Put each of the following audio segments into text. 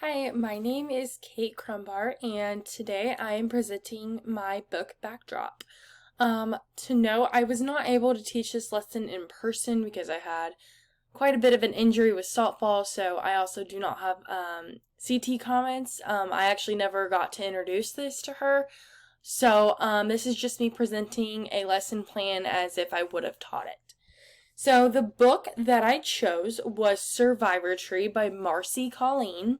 Hi, my name is Kate Crumbar, and today I am presenting my book backdrop. To note, I was not able to teach this lesson in person because I had quite a bit of an injury with softball, so I also do not have CT comments. I actually never got to introduce this to her, so this is just me presenting a lesson plan as if I would have taught it. So the book that I chose was Survivor Tree by Marcy Colleen.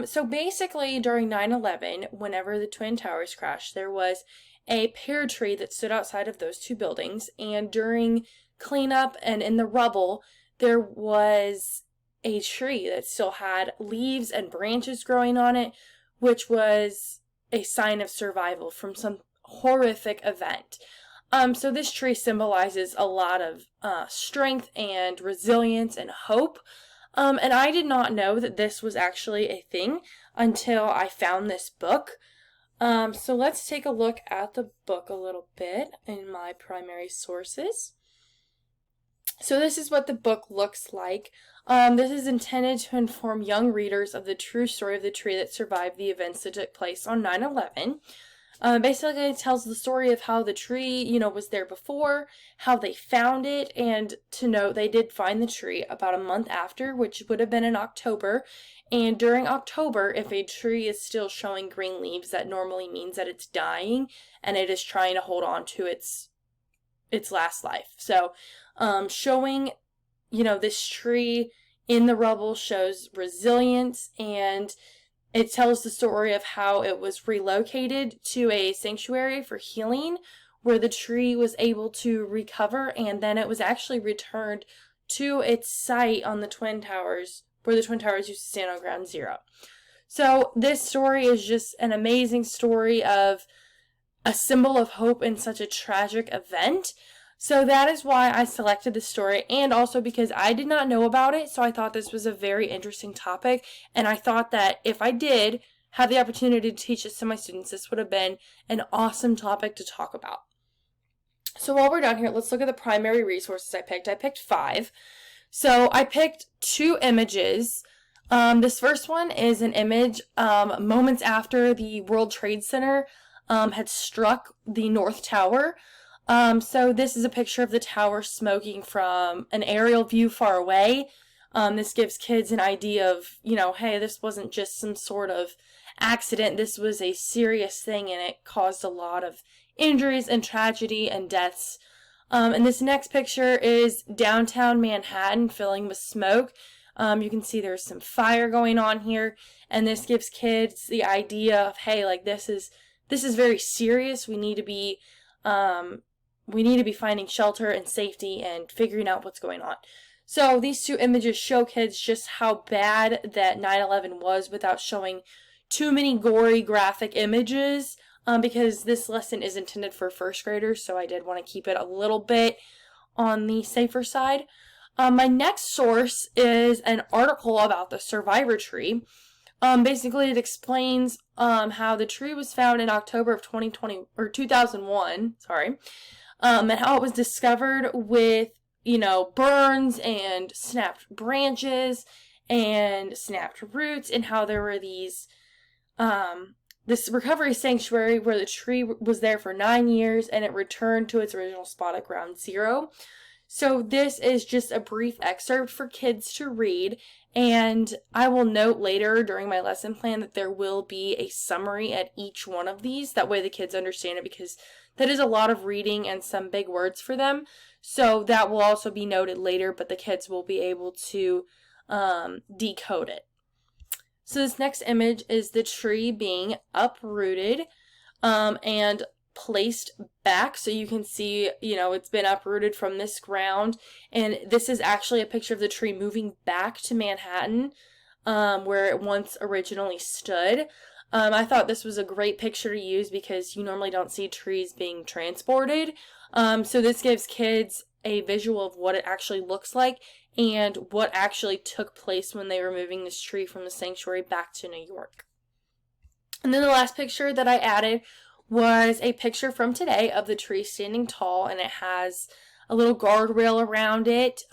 So basically during 9/11, whenever the Twin Towers crashed, there was a pear tree that stood outside of those two buildings, and during cleanup and in the rubble, there was a tree that still had leaves and branches growing on it, which was a sign of survival from some horrific event. So this tree symbolizes a lot of strength and resilience and hope. And I did not know that this was actually a thing until I found this book. So let's take a look at the book a little bit in my primary sources. So this is what the book looks like. This is intended to inform young readers of the true story of the tree that survived the events that took place on 9/11. Basically, it tells the story of how the tree, was there before, how they found it, and to note, they did find the tree about a month after, which would have been in October. And during October, if a tree is still showing green leaves, that normally means that it's dying and it is trying to hold on to its last life. So, showing, this tree in the rubble shows resilience, and it tells the story of how it was relocated to a sanctuary for healing where the tree was able to recover, and then it was actually returned to its site on the Twin Towers where the Twin Towers used to stand on ground zero. So this story is just an amazing story of a symbol of hope in such a tragic event. So that is why I selected this story, and also because I did not know about it, so I thought this was a very interesting topic, and I thought that if I did have the opportunity to teach this to my students, this would have been an awesome topic to talk about. So while we're down here, let's look at the primary resources I picked. I picked 5. So I picked 2 images. This first one is an image moments after the World Trade Center had struck the North Tower. So this is a picture of the tower smoking from an aerial view far away. This gives kids an idea of, hey, this wasn't just some sort of accident. This was a serious thing, and it caused a lot of injuries and tragedy and deaths. And this next picture is downtown Manhattan filling with smoke. You can see there's some fire going on here, and this gives kids the idea of, hey, like this is very serious. We need to be finding shelter and safety and figuring out what's going on. So these 2 images show kids just how bad that 9/11 was without showing too many gory graphic images, because this lesson is intended for first graders, so I did want to keep it a little bit on the safer side. My next source is an article about the survivor tree. Basically, it explains how the tree was found in October of 2001, and how it was discovered with, burns and snapped branches and snapped roots, and how there were these, this recovery sanctuary where the tree was there for 9 years and it returned to its original spot at ground zero. So this is just a brief excerpt for kids to read, and I will note later during my lesson plan that there will be a summary at each one of these. That way the kids understand it, because that is a lot of reading and some big words for them. So that will also be noted later, but the kids will be able to decode it. So this next image is the tree being uprooted and placed back, so you can see, it's been uprooted from this ground, and this is actually a picture of the tree moving back to Manhattan, where it once originally stood. I thought this was a great picture to use because you normally don't see trees being transported, so this gives kids a visual of what it actually looks like and what actually took place when they were moving this tree from the sanctuary back to New York. And then the last picture that I added was a picture from today of the tree standing tall, and it has a little guardrail around it,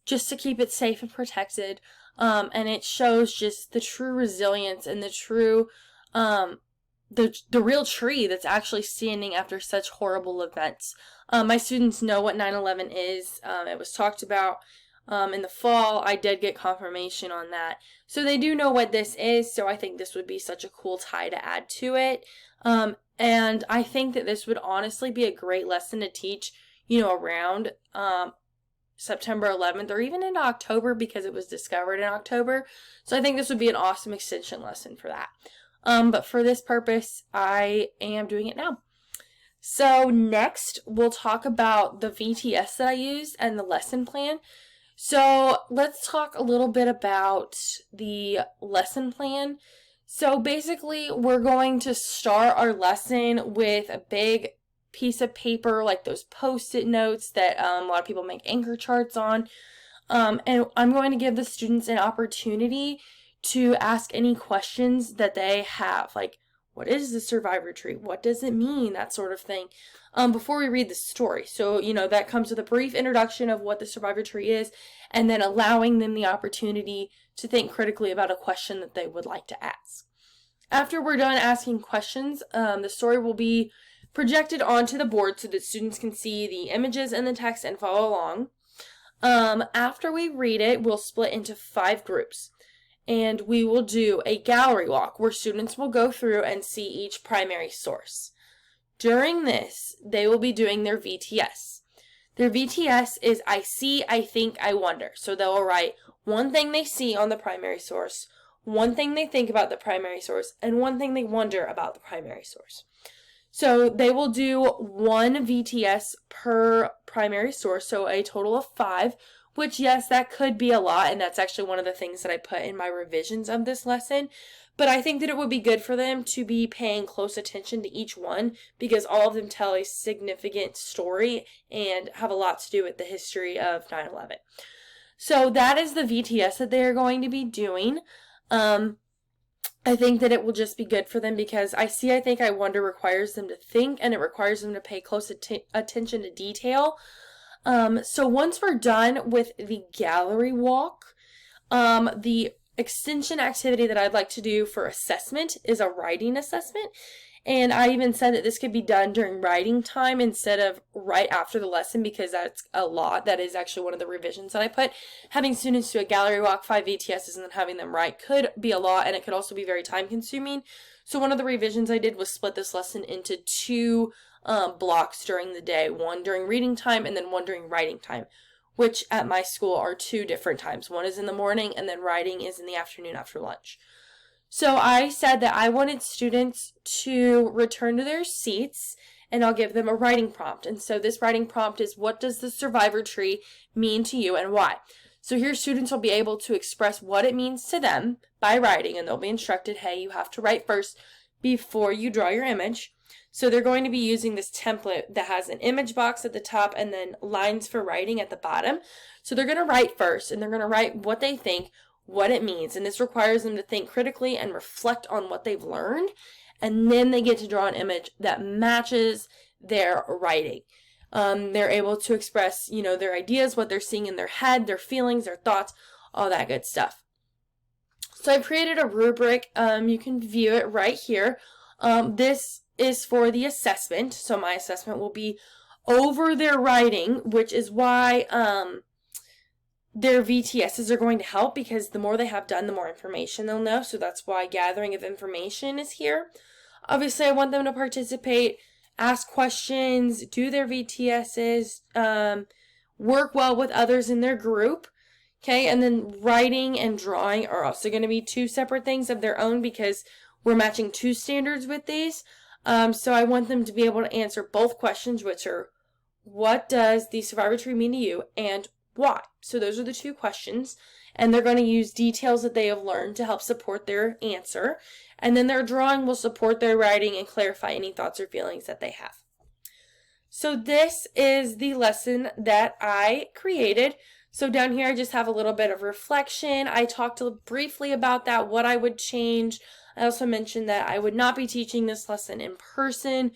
just to keep it safe and protected. And it shows just the true resilience and the true, the real tree that's actually standing after such horrible events. My students know what 9/11 is. It was talked about in the fall. I did get confirmation on that. So they do know what this is, so I think this would be such a cool tie to add to it. And I think that this would honestly be a great lesson to teach, around September 11th or even into October, because it was discovered in October. So I think this would be an awesome extension lesson for that. But for this purpose, I am doing it now. So next, we'll talk about the VTS that I used and the lesson plan. So let's talk a little bit about the lesson plan. So basically, we're going to start our lesson with a big piece of paper, like those Post-it notes that a lot of people make anchor charts on. And I'm going to give the students an opportunity to ask any questions that they have, like, what is the survivor tree? What does it mean? That sort of thing, before we read the story. So, that comes with a brief introduction of what the survivor tree is, and then allowing them the opportunity to think critically about a question that they would like to ask. After we're done asking questions, the story will be projected onto the board so that students can see the images and the text and follow along. After we read it, we'll split into 5 groups. And we will do a gallery walk where students will go through and see each primary source. During this, they will be doing their VTS. Their VTS is I see, I think, I wonder. So they'll write one thing they see on the primary source, one thing they think about the primary source, and one thing they wonder about the primary source. So they will do 1 VTS per primary source, so a total of 5, which, yes, that could be a lot, and that's actually one of the things that I put in my revisions of this lesson. But I think that it would be good for them to be paying close attention to each one, because all of them tell a significant story and have a lot to do with the history of 9/11. So that is the VTS that they are going to be doing. I think that it will just be good for them because I see, I think, I wonder requires them to think, and it requires them to pay close attention to detail. So once we're done with the gallery walk, the extension activity that I'd like to do for assessment is a writing assessment. And I even said that this could be done during writing time instead of right after the lesson, because that's a lot. That is actually one of the revisions that I put. Having students do a gallery walk, 5 VTSs, and then having them write could be a lot, and it could also be very time consuming. So one of the revisions I did was split this lesson into 2 blocks during the day, one during reading time and then one during writing time, which at my school are 2 different times. One is in the morning, and then writing is in the afternoon after lunch. So I said that I wanted students to return to their seats, and I'll give them a writing prompt. And so this writing prompt is, what does the survivor tree mean to you and why? So here students will be able to express what it means to them by writing, and they'll be instructed, hey, you have to write first before you draw your image. So they're going to be using this template that has an image box at the top and then lines for writing at the bottom. So they're going to write first, and they're going to write what they think, what it means. And this requires them to think critically and reflect on what they've learned. And then they get to draw an image that matches their writing. They're able to express, their ideas, what they're seeing in their head, their feelings, their thoughts, all that good stuff. So I've created a rubric. You can view it right here. This is for the assessment. So my assessment will be over their writing, which is why their VTSs are going to help, because the more they have done, the more information they'll know. So that's why gathering of information is here. Obviously, I want them to participate, ask questions, do their VTSs, work well with others in their group. Okay, and then writing and drawing are also going to be 2 separate things of their own, because we're matching 2 standards with these. So I want them to be able to answer both questions, which are, what does the survivor tree mean to you, and why? So those are the 2 questions, and they're going to use details that they have learned to help support their answer, and then their drawing will support their writing and clarify any thoughts or feelings that they have. So this is the lesson that I created. So down here I just have a little bit of reflection. I talked briefly about that, what I would change. I also mentioned that I would not be teaching this lesson in person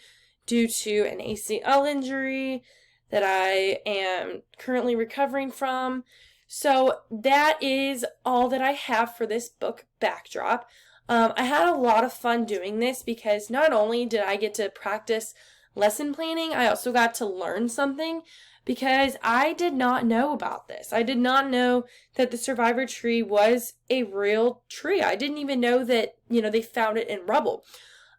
due to an ACL injury that I am currently recovering from. So that is all that I have for this book backdrop. I had a lot of fun doing this because not only did I get to practice lesson planning, I also got to learn something because I did not know about this. I did not know that the survivor tree was a real tree. I didn't even know that, they found it in rubble.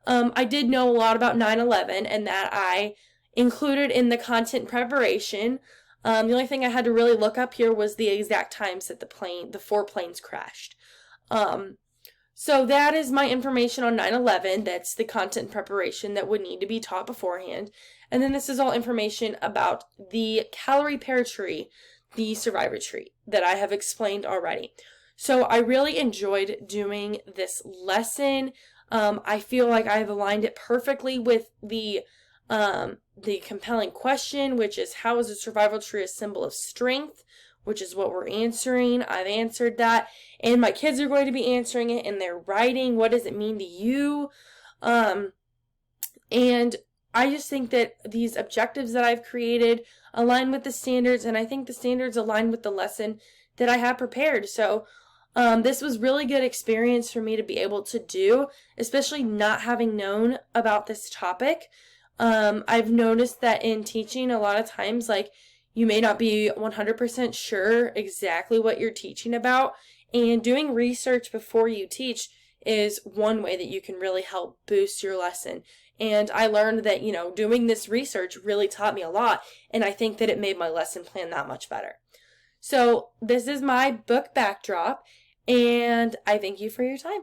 I did know a lot about 9/11 and that I included in the content preparation. The only thing I had to really look up here was the exact times that the 4 planes crashed. So that is my information on 9/11. That's the content preparation that would need to be taught beforehand. And then this is all information about the calorie pear tree, the survivor tree, that I have explained already. So I really enjoyed doing this lesson. I feel like I have aligned it perfectly with the compelling question, which is, how is a survival tree a symbol of strength? Which is what we're answering. I've answered that. And my kids are going to be answering it in their writing. What does it mean to you? And I just think that these objectives that I've created align with the standards, and I think the standards align with the lesson that I have prepared. So this was really good experience for me to be able to do, especially not having known about this topic. I've noticed that in teaching a lot of times, you may not be 100% sure exactly what you're teaching about, and doing research before you teach is one way that you can really help boost your lesson. And I learned that, doing this research really taught me a lot, and I think that it made my lesson plan that much better. So this is my book backdrop, and I thank you for your time.